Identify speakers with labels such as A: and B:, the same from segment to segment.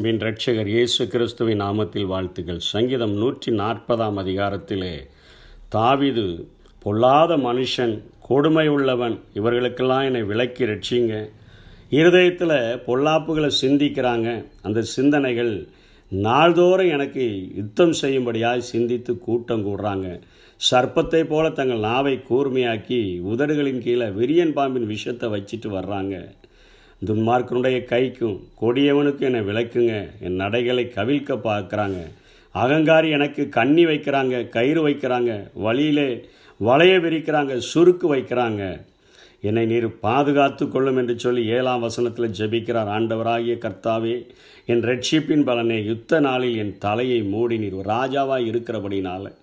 A: அன்பின் இரட்சகர் இயேசு கிறிஸ்துவின் நாமத்தில் வாழ்த்துக்கள். சங்கீதம் 140 அதிகாரத்திலே தாவீது, பொல்லாத மனுஷன், கொடுமை உள்ளவன், இவர்களுக்கெல்லாம் என்னை விலக்கி ரட்சிங்க. இருதயத்தில் பொல்லாப்புகளை சிந்திக்கிறாங்க. அந்த சிந்தனைகள் நாள்தோறும் எனக்கு யுத்தம் செய்யும்படியாய் சிந்தித்து கூட்டம் கூடுறாங்க. சர்ப்பத்தை போல தங்கள் நாவை கூர்மையாக்கி உதடுகளின் கீழே விரியன் பாம்பின் விஷத்தை வச்சுட்டு வர்றாங்க. துன்மார்க்கனுடைய கைக்கும் கொடியவனுக்கு என்னை விளக்குங்க. என் நடைகளை கவிழ்க்க பார்க்குறாங்க. அகங்காரி எனக்கு கண்ணி வைக்கிறாங்க, கயிறு வைக்கிறாங்க, வழியிலே வளைய விரிக்கிறாங்க, சுருக்கு வைக்கிறாங்க. என்னை நீர் பாதுகாத்து கொள்ளும் என்று சொல்லி 7ஆம் வசனத்தில் ஜெபிக்கிறார். ஆண்டவராகிய கர்த்தாவே, என் ரட்சிப்பின் பலனை யுத்த நாளில் என் தலையை மூடி நீர் ராஜாவாக இருக்கிறபடினால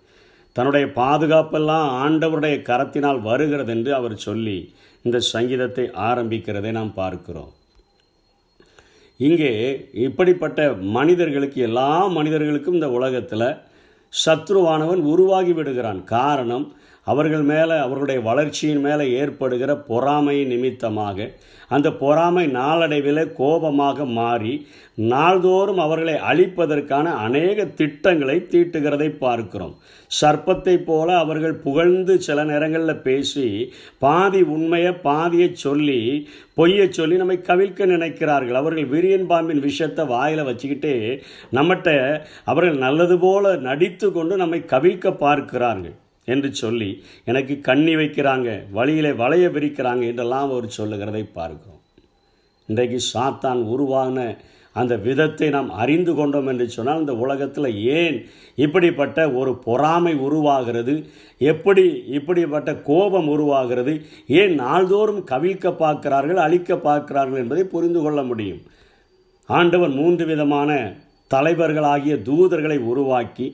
A: தன்னுடைய பாதுகாப்பெல்லாம் ஆண்டவருடைய கரத்தினால் வருகிறது என்று அவர் சொல்லி இந்த சங்கீதத்தை ஆரம்பிக்கிறதை நாம் பார்க்கிறோம். இங்கே இப்படிப்பட்ட மனிதர்களுக்கு, எல்லா மனிதர்களுக்கும் இந்த உலகத்தில் சத்ருவானவன் உருவாகி விடுகிறான். காரணம், அவர்கள் மேலே, அவர்களுடைய வளர்ச்சியின் மேலே ஏற்படுகிற பொறாமை நிமித்தமாக அந்த பொறாமை நாளடைவில் கோபமாக மாறி நாள்தோறும் அவர்களை அழிப்பதற்கான அநேக திட்டங்களை தீட்டுகிறதை பார்க்கிறோம். சர்ப்பத்தை போல அவர்கள் புகழ்ந்து சில நேரங்களில் பேசி பாதி உண்மையை பாதியை சொல்லி பொய்யை சொல்லி நம்மை கவிழ்க்க நினைக்கிறார்கள். அவர்கள் விரியன் பாம்பின் விஷத்தை வாயில் வச்சுக்கிட்டே நம்மகிட்ட அவர்கள் நல்லது போல நடித்து கொண்டு நம்மை கவிழ்க்க பார்க்கிறார்கள் என்று சொல்லி எனக்கு கண்ணி வைக்கிறாங்க, வழியிலே வளைய விரிக்கிறாங்க என்றெல்லாம் அவர் சொல்லுகிறதை பார்க்கிறோம். இன்றைக்கு சாத்தான் உருவான அந்த விதத்தை நாம் அறிந்து கொண்டோம் என்று சொன்னால், இந்த உலகத்தில் ஏன் இப்படிப்பட்ட ஒரு பொறாமை உருவாகிறது, எப்படி இப்படிப்பட்ட கோபம் உருவாகிறது, ஏன் நாள்தோறும் கவிழ்க்க பார்க்கிறார்கள், அழிக்க பார்க்கிறார்கள் என்பதை புரிந்து கொள்ள முடியும். ஆண்டவன் 3 விதமான தலைவர்களாகிய தூதர்களை உருவாக்கி,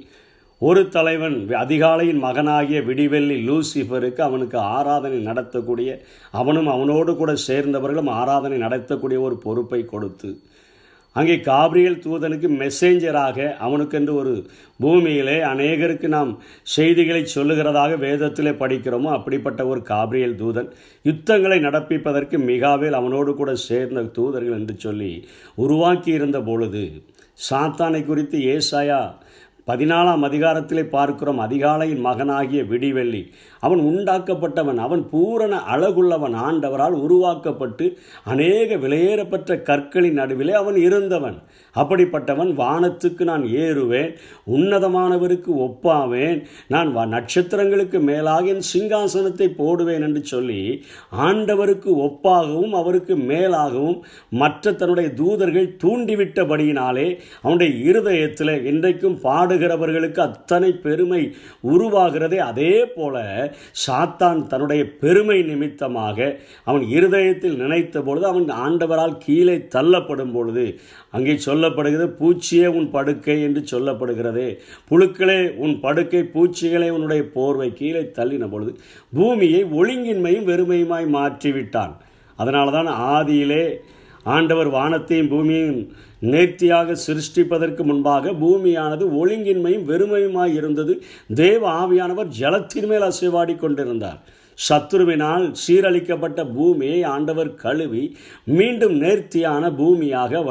A: ஒரு தலைவன் அதிகாலையின் மகனாகிய விடிவெள்ளி லூசிஃபருக்கு அவனுக்கு ஆராதனை நடத்தக்கூடிய, அவனும் அவனோடு கூட சேர்ந்தவர்களும் ஆராதனை நடத்தக்கூடிய ஒரு பொறுப்பை கொடுத்து, அங்கே காபிரியல் தூதனுக்கு மெசேஞ்சராக அவனுக்கென்று ஒரு பூமியிலே அநேகருக்கு நாம் செய்திகளை சொல்லுகிறதாக வேதத்திலே படிக்கிறோமோ அப்படிப்பட்ட ஒரு காபிரியல் தூதன், யுத்தங்களை நடப்பிப்பதற்கு மிகாவேல் அவனோடு கூட சேர்ந்த தூதர்கள் என்று சொல்லி உருவாக்கி இருந்த பொழுது, சாத்தானை குறித்து ஏசாயா 14ஆம் அதிகாரத்திலே பார்க்கிறோம். அதிகாலையின் மகனாகிய விடிவெள்ளி, அவன் உண்டாக்கப்பட்டவன், அவன் பூரண அழகுள்ளவன், ஆண்டவரால் உருவாக்கப்பட்டு அநேக விலையேறப்பட்ட கற்களின் நடுவிலே அவன் இருந்தவன். அப்படிப்பட்டவன், வானத்துக்கு நான் ஏறுவேன், உன்னதமானவருக்கு ஒப்பாவேன், நான் நட்சத்திரங்களுக்கு மேலாக என் சிங்காசனத்தை போடுவேன் என்று சொல்லி ஆண்டவருக்கு ஒப்பாகவும் அவருக்கு மேலாகவும் மற்ற தன்னுடைய தூதர்கள் தூண்டிவிட்டபடியினாலே அவனுடைய இருதயத்தில் இன்றைக்கும் பாடுகிறவர்களுக்கு அத்தனை பெருமை உருவாகிறதே. அதே போல சாத்தான் தன்னுடைய பெருமை நிமித்தமாக அவன் இருதயத்தில் நினைத்த பொழுது அவன் ஆண்டவரால் கீழே தள்ளப்படும் பொழுது, அங்கே சொல்லப்படுகிறது, பூச்சியே உன் படுக்கை என்று சொல்லப்படுகிறது. புழுக்களே உன் படுக்கை, பூச்சிகளே உன்னுடைய போர்வை, கீழே தள்ளின பொழுது பூமியை ஒழுங்கின்மையும் வெறுமையுமாய் மாற்றிவிட்டான். அதனால தான் ஆதியிலே ஆண்டவர் வானத்தையும் பூமியையும் நேர்த்தியாக சிருஷ்டிப்பதற்கு முன்பாக பூமியானது ஒழுங்கின்மையும் வெறுமையுமாய் இருந்தது. தேவ ஆவியானவர் ஜலத்தின் மேல் அசைவாடி கொண்டிருந்தார். சத்துருவினால் சீரழிக்கப்பட்ட பூமியை ஆண்டவர் கழுவி மீண்டும் நேர்த்தியான பூமியாக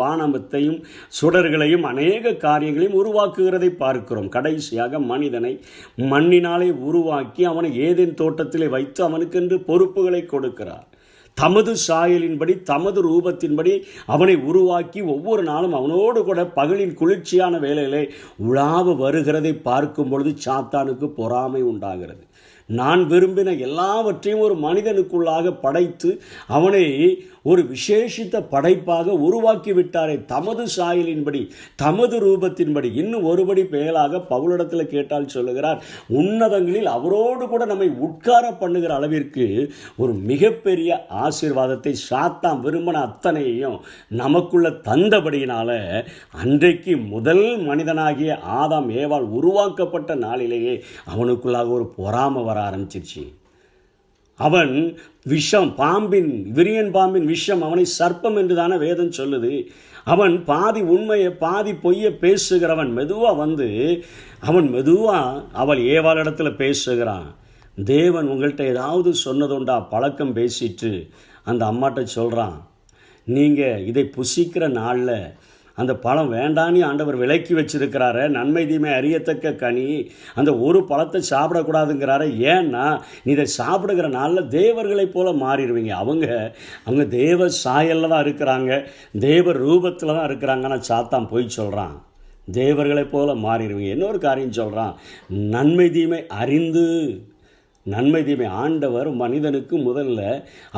A: வானத்தையும் சுடர்களையும் அநேக காரியங்களையும் உருவாக்குகிறதை பார்க்கிறோம். கடைசியாக மனிதனை மண்ணினாலே உருவாக்கி அவனை ஏதேன் தோட்டத்திலே வைத்து அவனுக்கென்று பொறுப்புகளை கொடுக்கிறார். தமது சாயலின்படி தமது ரூபத்தின்படி அவனை உருவாக்கி ஒவ்வொரு நாளும் அவனோடு கூட பகலின் குளிர்ச்சியான வேளையிலே உலாவ வருகிறதை பார்க்கும் பொழுது சாத்தானுக்கு பொறாமை உண்டாகிறது. நான் விரும்பின எல்லாவற்றையும் ஒரு மனிதனுக்குள்ளாக படைத்து அவனை ஒரு விசேஷித்த படைப்பாக உருவாக்கி விட்டாரே, தமது சாயலின்படி தமது ரூபத்தின்படி. இன்னும் ஒருபடி மேலாக பவுலிடத்தில் கேட்டால் சொல்லுகிறார், உன்னதங்களில் அவரோடு கூட நம்மை உட்கார பண்ணுகிற அளவிற்கு ஒரு மிகப்பெரிய ஆசீர்வாதத்தை சாத்தான் விரும்பின அத்தனையையும் நமக்குள்ள தந்தபடியினால அன்றைக்கு முதல் மனிதனாகிய ஆதாம் ஏவாள் உருவாக்கப்பட்ட நாளிலேயே அவனுக்குள்ளாக ஒரு பொறாமை வர ஆரம்பிச்சிருச்சு. அவன் விஷம், பாம்பின், விரியன் பாம்பின் விஷம் அவனை சர்ப்பம் என்று தானே வேதம் சொல்லுது. அவன் பாதி உண்மையை பாதி பொய்யை பேசுகிறவன். அவன் மெதுவாக அவள் ஏவாளிடத்தில் பேசுகிறான். தேவன் உங்கள்கிட்ட ஏதாவது சொன்னதுண்டா? பழக்கம் பேசிட்டு அந்த அம்மாட்ட சொல்கிறான், நீங்கள் இதை புசிக்கிற நாளில் அந்த பழம் வேண்டான்னு ஆண்டவர் விலக்கி வச்சிருக்கிறாரு. நன்மை தீமை அறியத்தக்க கனி, அந்த ஒரு பழத்தை சாப்பிடக்கூடாதுங்கிறாரு. ஏன்னா நீ இதை சாப்பிடுகிற நாளில் தேவர்களைப் போல மாறிடுவீங்க. அவங்க தேவ சாயலில் தான் இருக்கிறாங்க, தேவ ரூபத்தில் தான் இருக்கிறாங்க. ஆனால் சாத்தான் போய் சொல்கிறான், தேவர்களைப் போல மாறிடுவீங்க. இன்னொரு காரியம் சொல்கிறான், நன்மை தீமை அறிந்து. நன்மை தீமை ஆண்டவர் மனிதனுக்கு முதல்ல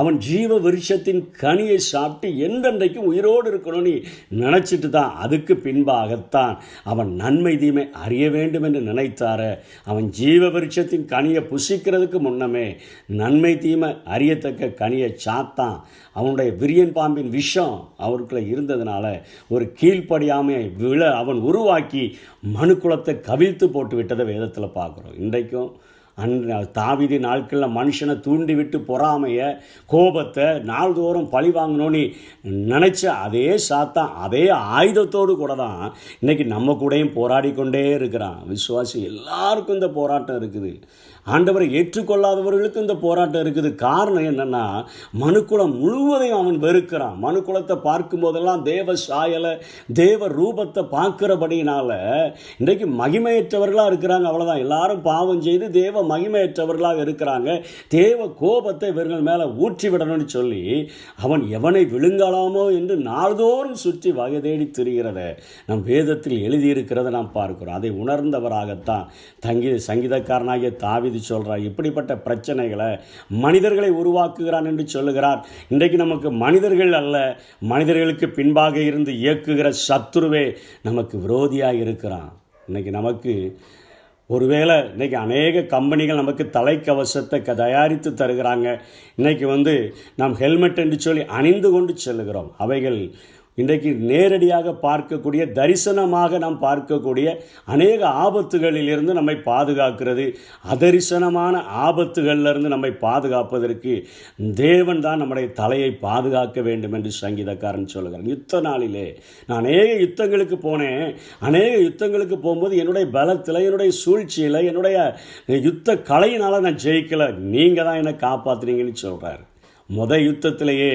A: அவன் ஜீவ விருட்சத்தின் கனியை சாப்பிட்டு என்றென்றைக்கும் உயிரோடு இருக்கணும்னு நினச்சிட்டு தான் அதுக்கு பின்பாகத்தான் அவன் நன்மை தீமை அறிய வேண்டும் என்று நினைத்தார. அவன் ஜீவ விருட்சத்தின் கனியை புசிக்கிறதுக்கு முன்னமே நன்மை தீமை அறியத்தக்க கனியை சாத்தான். அவனுடைய விரியன் பாம்பின் விஷம் அவருக்குள்ள இருந்ததுனால ஒரு கீழ்ப்படியாமை அவன் உருவாக்கி மனுக்குலத்தை கவிழ்த்து போட்டு விட்டதை வேதத்தில் பார்க்குறோம். இன்றைக்கும் தாவீது நாட்களில் மனுஷனை தூண்டி விட்டு பொறாமைய கோபத்தை நாள்தோறும் பழி வாங்கணும்னு நினச்ச அதே சாத்தான் அதே ஆயுதத்தோடு கூட தான் இன்றைக்கி நம்ம கூடயும் போராடி கொண்டே இருக்கிறான். விசுவாசி எல்லாருக்கும் இந்த போராட்டம் இருக்குது. ஆண்டவரை ஏற்றுக்கொள்ளாதவர்களுக்கு இந்த போராட்டம் இருக்குது. காரணம் என்னென்னா, மனுக்குலம் முழுவதையும் அவன் வெறுக்கிறான். மனுக்குலத்தை பார்க்கும் போதெல்லாம் தேவ சாயலை தேவ ரூபத்தை பார்க்கிறபடினால இன்றைக்கு மகிமையற்றவர்களாக இருக்கிறாங்க. அவ்வளோதான். எல்லாரும் பாவம் செய்து தேவ மகிமையற்றவர்களாக இருக்கிறாங்க. தேவ கோபத்தை இவர்கள் மேலே ஊற்றி விடணும்னு சொல்லி அவன் எவனை விழுங்கலாமோ என்று நாள்தோறும் சுற்றி வகை தேடி திரிகிறத நம் வேதத்தில் எழுதியிருக்கிறத நாம் பார்க்கிறோம். அதை உணர்ந்தவராகத்தான் சங்கீதக்காரனாகிய தாவீது சொல்றார். இப்படிப்பட்ட பிரச்சனைகளை மனிதர்களை உருவாக்குகிறான் என்று சொல்லுகிறார். இன்றைக்கு நமக்கு மனிதர்கள் அல்ல, மனிதர்களுக்கு பின்பாக இருந்து இயக்குகிற சத்துருவே நமக்கு விரோதியாக இருக்கிறான். இன்னைக்கு நமக்கு ஒருவேளை இன்றைக்கி அநேக கம்பெனிகள் நமக்கு தலைக்கவசத்தை தயாரித்து தருகிறாங்க. இன்றைக்கி நாம் ஹெல்மெட் என்று சொல்லி அணிந்து கொண்டு செல்லுகிறோம். அவைகள் இன்றைக்கு நேரடியாக பார்க்கக்கூடிய தரிசனமாக நாம் பார்க்கக்கூடிய அநேக ஆபத்துகளிலிருந்து நம்மை பாதுகாக்கிறது. அதரிசனமான ஆபத்துகளிலிருந்து நம்மை பாதுகாப்பதற்கு தேவன் தான் நம்முடைய தலையை பாதுகாக்க வேண்டும் என்று சங்கீதக்காரன் சொல்கிறார். யுத்த நாளிலே நான் அநேக யுத்தங்களுக்கு போனேன். அநேக யுத்தங்களுக்கு போகும்போது என்னுடைய பலத்தில், என்னுடைய சூழ்ச்சியில், என்னுடைய யுத்த கலையினால் நான் ஜெயிக்கலை. நீங்கள் தான் என்னை காப்பாற்றுறீங்கன்னு சொல்கிறார். யுத்தத்திலேயே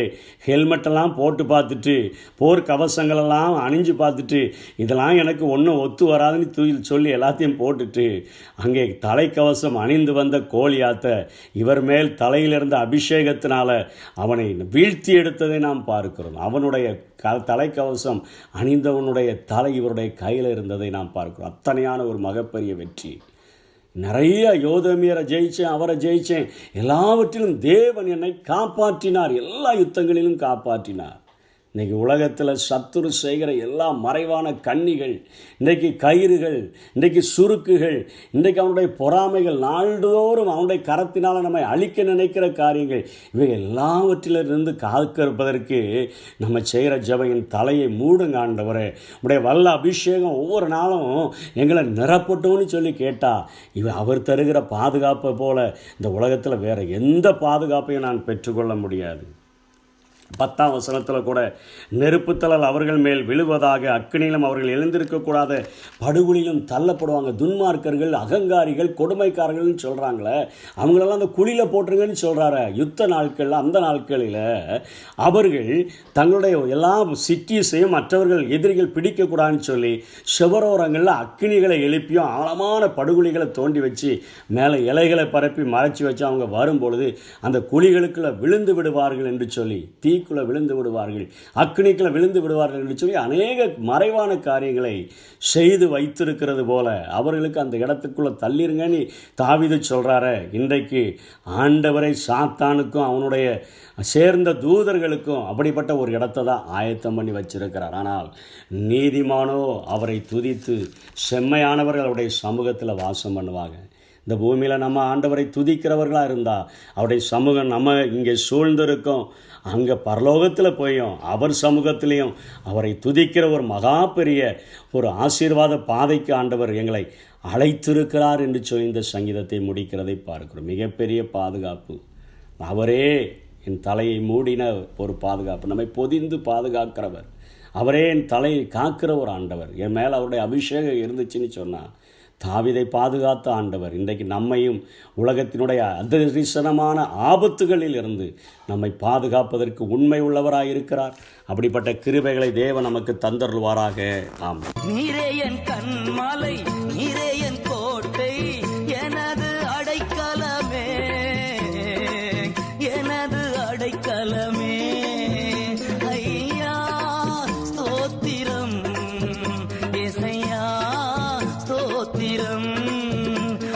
A: ஹெல்மெட்டெல்லாம் போட்டு பார்த்துட்டு, போர் கவசங்களெல்லாம் அணிஞ்சு பார்த்துட்டு, இதெல்லாம் எனக்கு ஒன்றும் ஒத்து வராதுன்னு சொல்லி எல்லாத்தையும் போட்டுட்டு அங்கே தலைக்கவசம் அணிந்து வந்த கோலியாத்த இவர் மேல் தலையிலிருந்த அபிஷேகத்தினால அவனை வீழ்த்தி எடுத்ததை நாம் பார்க்கிறோம். அவனுடைய தலைக்கவசம் அணிந்தவனுடைய தலை இவருடைய கையில் இருந்ததை நாம் பார்க்கிறோம். அத்தனையான ஒரு மகப்பெரிய வெற்றி. நிறைய யோதமியரை ஜெயித்தேன், அவரை ஜெயித்தேன், எல்லாவற்றிலும் தேவன் என்னை காப்பாற்றினார், எல்லா யுத்தங்களிலும் காப்பாற்றினார். இன்றைக்கி உலகத்தில் சத்துரு செய்கிற எல்லா மறைவான கண்ணிகள், இன்றைக்கி கயிறுகள், இன்றைக்கி சுருக்குகள், இன்றைக்கு அவனுடைய பொறாமைகள், நாள்தோறும் அவனுடைய கரத்தினால் நம்மை அழிக்க நினைக்கிற காரியங்கள், இவை எல்லாவற்றிலிருந்து காத்திருப்பதற்கு நம்ம செய்கிற ஜெபம் தலையை மூடுங்க ஆண்டவரே, உடைய வல்ல அபிஷேகம் ஒவ்வொரு நாளும் எங்களை நிரப்பட்டோன்னு சொல்லி கேட்டால் அவர் தருகிற பாதுகாப்பை போல இந்த உலகத்தில் வேறு எந்த பாதுகாப்பையும் நான் பெற்றுக்கொள்ள முடியாது. 10ஆம் வசனத்தில் கூட நெருப்புத்தலல் அவர்கள் மேல் விழுவதாக, அக்கினியிலும் அவர்கள் எழுந்திருக்கக்கூடாத படுகுழியிலும் தள்ளப்படுவாங்க. துன்மார்க்கர்கள், அகங்காரிகள், கொடுமைக்காரர்கள்னு சொல்கிறாங்களே, அவங்களெல்லாம் அந்த குழியில் போட்டுருங்கன்னு சொல்கிறாரு. யுத்த நாட்களில், அந்த நாட்களில் அவர்கள் தங்களுடைய எல்லா சிட்டிஸையும் மற்றவர்கள் எதிரிகள் பிடிக்கக்கூடாதுன்னு சொல்லி செவரோரங்களில் அக்கினிகளை எழுப்பியும் ஆழமான படுகுழிகளை தோண்டி வச்சு மேலே இலைகளை பரப்பி மறைச்சி வச்சு அவங்க வரும்பொழுது அந்த குழிகளுக்குள்ள விழுந்து விடுவார்கள் என்று சொல்லி, தீக்குள்ள விழுந்து விடுவார்கள், அக்னிக்குள்ள விழுந்து விடுவார்கள் என்று சொல்லி அநேக மறைவான காரியங்களை செய்து வைத்திருக்கிறது போல அவர்களுக்கு அந்த இடத்துக்குள்ள தள்ளிருங்கன்னு தாவீது சொல்றாரு. இன்றைக்கு ஆண்டவரை சாத்தானுக்கும் அவனுடைய சேர்ந்த தூதர்களுக்கும் அப்படிப்பட்ட ஒரு இடத்தை தான் ஆயத்தம் பண்ணி வச்சிருக்கிறார். ஆனால் நீதிமானோ அவரை துதித்து செம்மையானவர்கள் அவருடைய சமூகத்தில் வாசம் பண்ணுவாங்க. இந்த பூமியில் நம்ம ஆண்டவரை துதிக்கிறவர்களாக இருந்தால் அவருடைய சமூகம் நம்ம இங்கே சூழ்ந்திருக்கோம். அங்கே பரலோகத்தில் போயும் அவர் சமூகத்திலையும் அவரை துதிக்கிற ஒரு மகா பெரிய ஒரு ஆசீர்வாத பாதைக்கு ஆண்டவர் எங்களை அழைத்திருக்கிறார் என்று சொல்லி இந்த சங்கீதத்தை முடிக்கிறதை பார்க்கிறோம். மிகப்பெரிய பாதுகாப்பு. அவரே என் தலையை மூடின ஒரு பாதுகாப்பு, நம்மை பொதிந்து பாதுகாக்கிறவர், அவரே என் தலையை காக்கிற ஒரு ஆண்டவர். என் மேலே அவருடைய அபிஷேகம் இருந்துச்சுன்னு சொன்னால் தாவீதை பாதுகாத்த ஆண்டவர் இன்றைக்கு நம்மையும் உலகத்தினுடைய அதிர்ஷ்டமான ஆபத்துகளில் இருந்து நம்மை பாதுகாப்பதற்கு உண்மை உள்ளவராய் இருக்கிறார். அப்படிப்பட்ட கிருபைகளை தேவன் நமக்கு தந்தருள்வாராக. ஆமென்.
B: நீரே என் கண்மாலை, நீரே